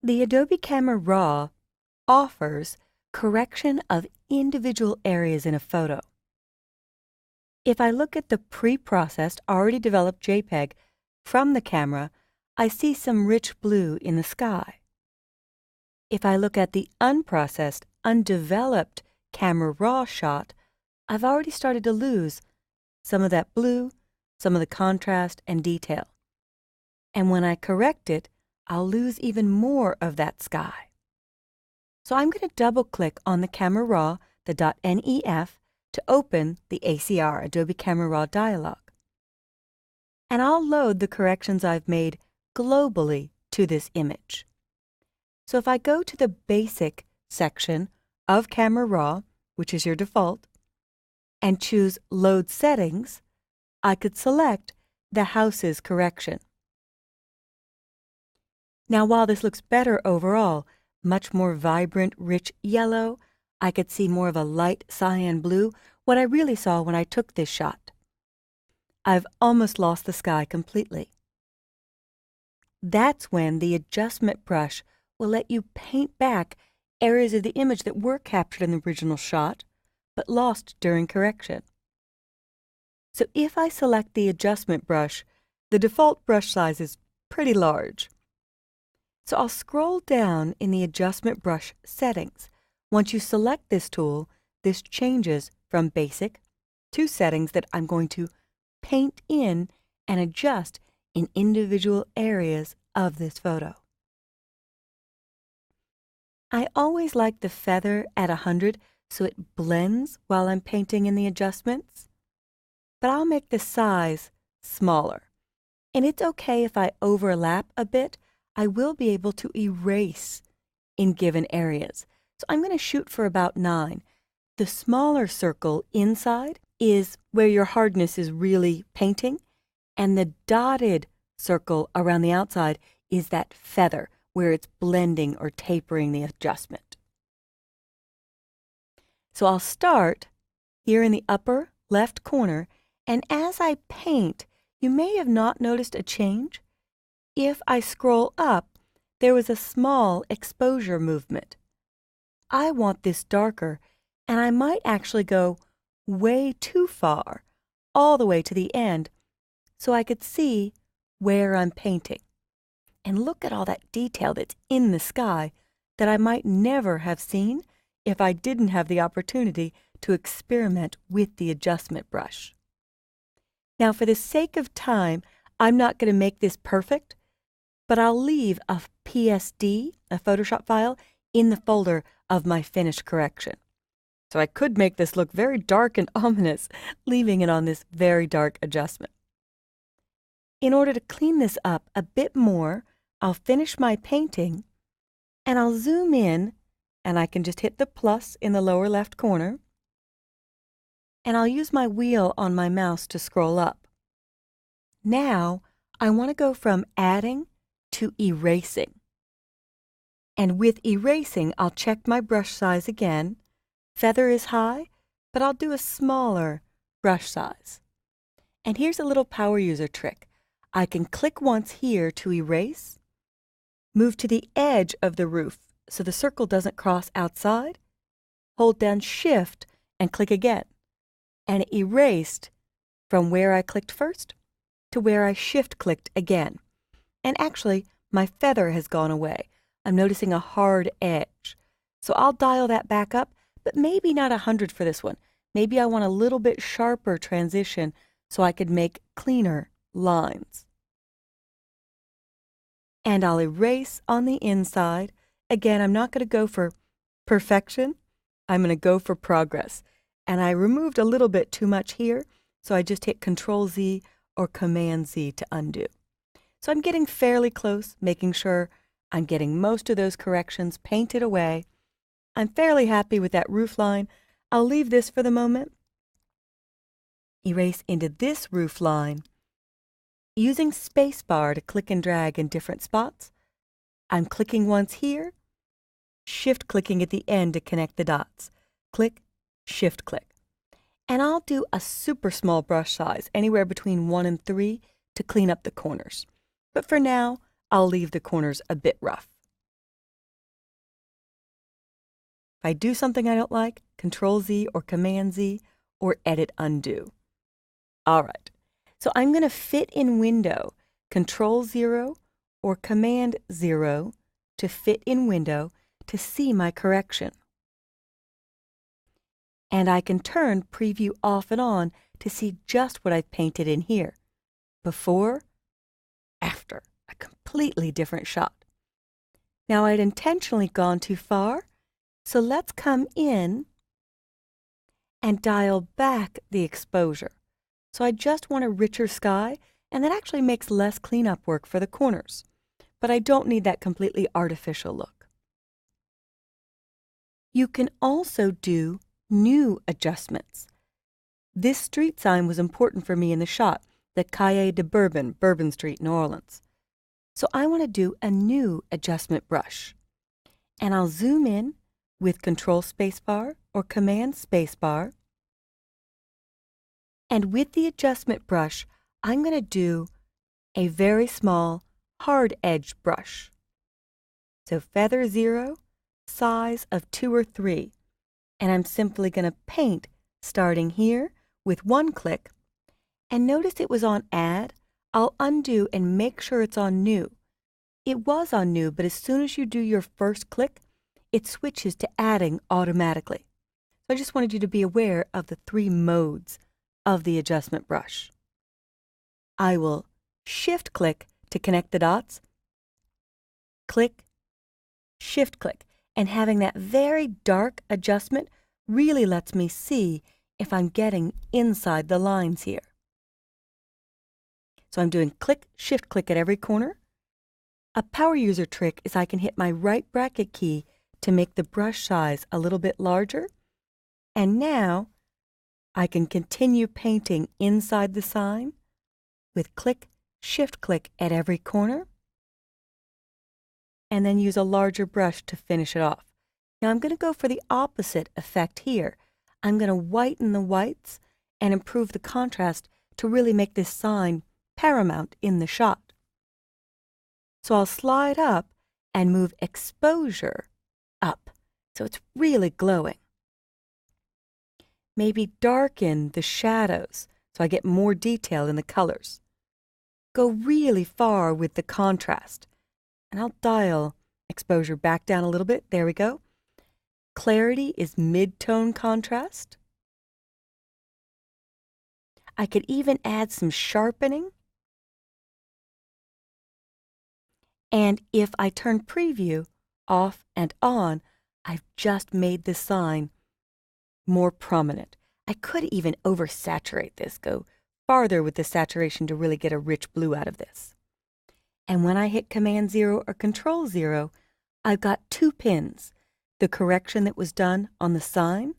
The Adobe Camera Raw offers correction of individual areas in a photo. If I look at the pre-processed, already developed JPEG from the camera, I see some rich blue in the sky. If I look at the unprocessed, undeveloped Camera Raw shot, I've already started to lose some of that blue, some of the contrast and detail. And when I correct it, I'll lose even more of that sky. So I'm going to double-click on the Camera Raw, the .nef, to open the ACR, Adobe Camera Raw dialog. And I'll load the corrections I've made globally to this image. So if I go to the Basic section of Camera Raw, which is your default, and choose Load Settings, I could select the house's correction. Now, while this looks better overall, much more vibrant, rich yellow, I could see more of a light cyan blue, what I really saw when I took this shot. I've almost lost the sky completely. That's when the adjustment brush will let you paint back areas of the image that were captured in the original shot, but lost during correction. So if I select the adjustment brush, the default brush size is pretty large. So I'll scroll down in the adjustment brush settings. Once you select this tool, this changes from basic to settings that I'm going to paint in and adjust in individual areas of this photo. I always like the feather at 100 so it blends while I'm painting in the adjustments, but I'll make the size smaller. And it's okay if I overlap a bit. I will be able to erase in given areas. So I'm going to shoot for about 9. The smaller circle inside is where your hardness is really painting, and the dotted circle around the outside is that feather where it's blending or tapering the adjustment. So I'll start here in the upper left corner, and as I paint, you may have not noticed a change. If I scroll up, there was a small exposure movement. I want this darker, and I might actually go way too far, all the way to the end, so I could see where I'm painting. And look at all that detail that's in the sky that I might never have seen if I didn't have the opportunity to experiment with the adjustment brush. Now, for the sake of time, I'm not going to make this perfect, but I'll leave a PSD, a Photoshop file, in the folder of my finished correction. So I could make this look very dark and ominous, leaving it on this very dark adjustment. In order to clean this up a bit more, I'll finish my painting, and I'll zoom in, and I can just hit the plus in the lower left corner, and I'll use my wheel on my mouse to scroll up. Now, I want to go from adding to erasing. And with erasing, I'll check my brush size again. Feather is high, but I'll do a smaller brush size. And here's a little power user trick. I can click once here to erase, move to the edge of the roof so the circle doesn't cross outside, hold down Shift and click again, and it erased from where I clicked first to where I Shift-clicked again. And actually, my feather has gone away. I'm noticing a hard edge. So I'll dial that back up, but maybe not 100 for this one. Maybe I want a little bit sharper transition so I could make cleaner lines. And I'll erase on the inside. Again, I'm not going to go for perfection. I'm going to go for progress. And I removed a little bit too much here, so I just hit Control-Z or Command-Z to undo. So I'm getting fairly close, making sure I'm getting most of those corrections painted away. I'm fairly happy with that roof line. I'll leave this for the moment. Erase into this roof line. Using spacebar to click and drag in different spots, I'm clicking once here, Shift-clicking at the end to connect the dots. Click, Shift-click. And I'll do a super small brush size, anywhere between 1 and 3, to clean up the corners. But for now, I'll leave the corners a bit rough. If I do something I don't like, Control Z or Command Z or Edit Undo. All right, so I'm going to fit in window, Control 0 or Command 0 to fit in window to see my correction. And I can turn preview off and on to see just what I've painted in here. Before, after, a completely different shot. Now I'd intentionally gone too far, so let's come in and dial back the exposure. So I just want a richer sky, and that actually makes less cleanup work for the corners. But I don't need that completely artificial look. You can also do new adjustments. This street sign was important for me in the shot, the Calle de Bourbon, Bourbon Street, New Orleans. So I want to do a new adjustment brush. And I'll zoom in with Control Spacebar or Command Spacebar. And with the adjustment brush, I'm going to do a very small hard edge brush. So feather 0, size of 2 or 3. And I'm simply going to paint starting here with one click. And notice it was on Add. I'll undo and make sure it's on New. It was on New, but as soon as you do your first click, it switches to adding automatically. So I just wanted you to be aware of the 3 modes of the adjustment brush. I will shift click to connect the dots, click, shift click, and having that very dark adjustment really lets me see if I'm getting inside the lines here. So I'm doing click, shift click at every corner. A power user trick is I can hit my right bracket key to make the brush size a little bit larger. And now I can continue painting inside the sign with click, shift click at every corner, and then use a larger brush to finish it off. Now I'm going to go for the opposite effect here. I'm going to whiten the whites and improve the contrast to really make this sign paramount in the shot. So I'll slide up and move exposure up so it's really glowing. Maybe darken the shadows so I get more detail in the colors. Go really far with the contrast. And I'll dial exposure back down a little bit. There we go. Clarity is mid-tone contrast. I could even add some sharpening. And if I turn preview off and on, I've just made the sign more prominent. I could even oversaturate this, go farther with the saturation to really get a rich blue out of this. And when I hit Command 0 or Control 0, I've got 2 pins, the correction that was done on the sign.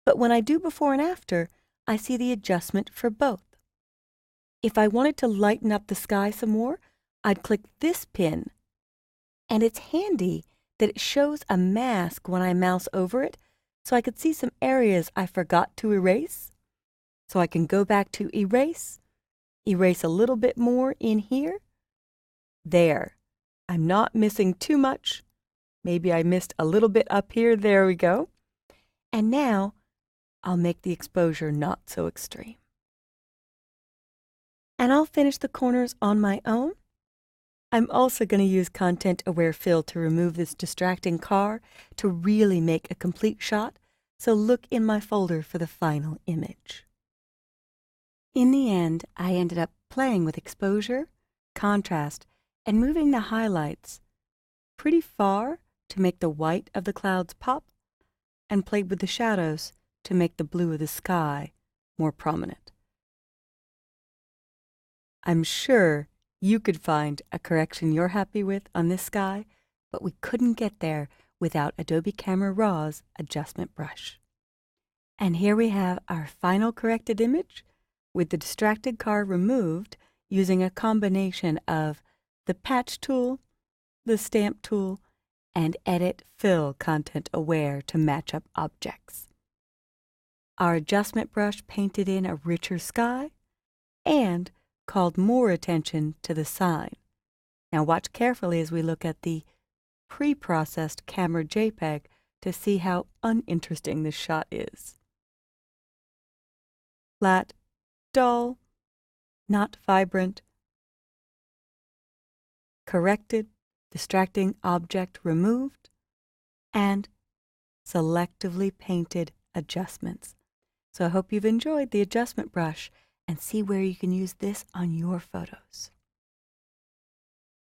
But when I do before and after, I see the adjustment for both. If I wanted to lighten up the sky some more, I'd click this pin. And it's handy that it shows a mask when I mouse over it, so I could see some areas I forgot to erase. So I can go back to Erase, erase a little bit more in here. There. I'm not missing too much. Maybe I missed a little bit up here. There we go. And now I'll make the exposure not so extreme. And I'll finish the corners on my own. I'm also going to use Content Aware Fill to remove this distracting car to really make a complete shot, so look in my folder for the final image. In the end, I ended up playing with exposure, contrast, and moving the highlights pretty far to make the white of the clouds pop, and played with the shadows to make the blue of the sky more prominent. I'm sure you could find a correction you're happy with on this sky, but we couldn't get there without Adobe Camera Raw's adjustment brush. And here we have our final corrected image with the distracted car removed using a combination of the patch tool, the stamp tool, and Edit Fill Content Aware to match up objects. Our adjustment brush painted in a richer sky and called more attention to the sign. Now watch carefully as we look at the pre-processed camera JPEG to see how uninteresting this shot is. Flat, dull, not vibrant, corrected, distracting object removed, and selectively painted adjustments. So I hope you've enjoyed the adjustment brush and see where you can use this on your photos.